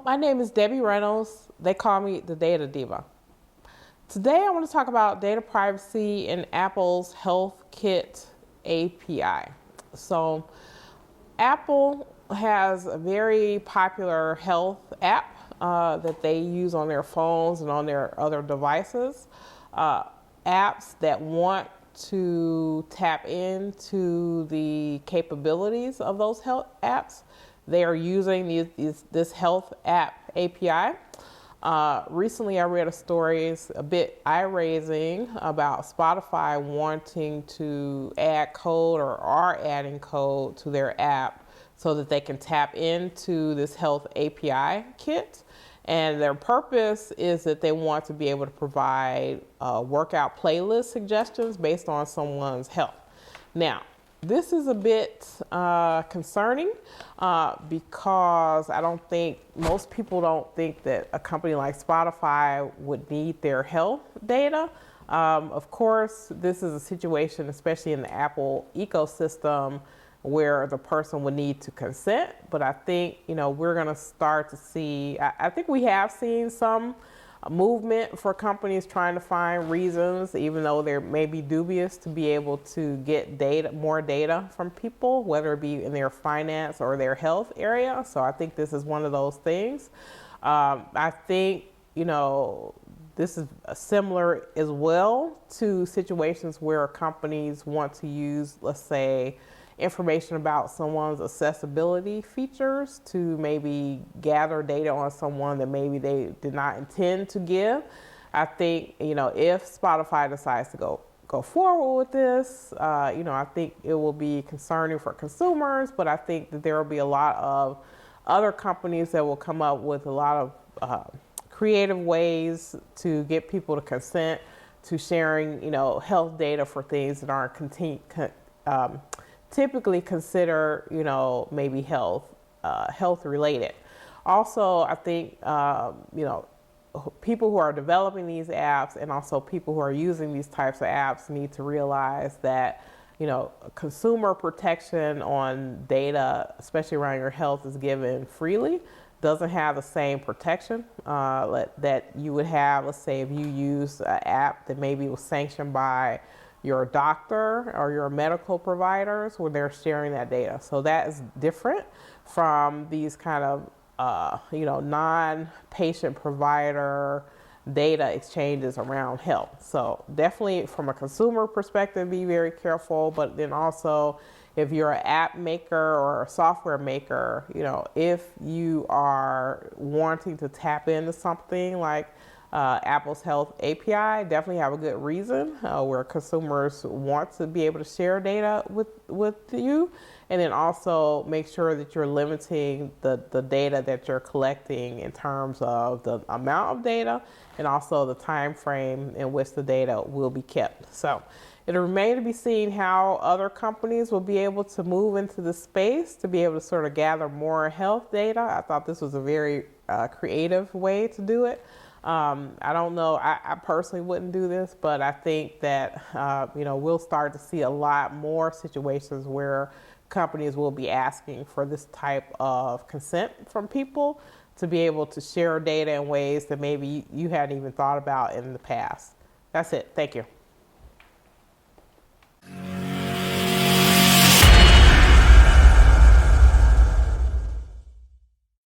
My name is Debbie Reynolds. They call me the Data Diva. Today I want to talk about data privacy in Apple's HealthKit API. So Apple has a very popular health app that they use on their phones and on their other devices. Apps that want to tap into the capabilities of those health apps, they are using this health app API. Recently I read a story, it's a bit eye-raising, about Spotify wanting to add code or are adding code to their app so that they can tap into this health API kit. And their purpose is that they want to be able to provide workout playlist suggestions based on someone's health. Now, this is a bit concerning because most people don't think that a company like Spotify would need their health data. Of course, this is a situation, especially in the Apple ecosystem, where the person would need to consent. But I think, we're going to start to see, I think we have seen some movement for companies trying to find reasons, even though they may be dubious, to be able to get more data from people, whether it be in their finance or their health area. So I think this is one of those things. I think, this is similar as well to situations where companies want to use, let's say, information about someone's accessibility features to maybe gather data on someone that maybe they did not intend to give. I think, if Spotify decides to go forward with this, I think it will be concerning for consumers, but I think that there will be a lot of other companies that will come up with a lot of creative ways to get people to consent to sharing, health data for things that aren't typically consider, maybe health related. Also, I think, people who are developing these apps and also people who are using these types of apps need to realize that, consumer protection on data, especially around your health, is given freely. Doesn't have the same protection that you would have, let's say, if you use an app that maybe was sanctioned by your doctor or your medical providers when they're sharing that data. So that is different from these kind of, non-patient provider data exchanges around health. So definitely from a consumer perspective, be very careful, but then also if you're an app maker or a software maker, if you are wanting to tap into something like Apple's Health API, definitely have a good reason where consumers want to be able to share data with you, and then also make sure that you're limiting the data that you're collecting in terms of the amount of data and also the time frame in which the data will be kept. So it'll remain to be seen how other companies will be able to move into the space to be able to sort of gather more health data. I thought this was a very creative way to do it. I don't know, I personally wouldn't do this, but I think that, we'll start to see a lot more situations where companies will be asking for this type of consent from people to be able to share data in ways that maybe you hadn't even thought about in the past. That's it. Thank you.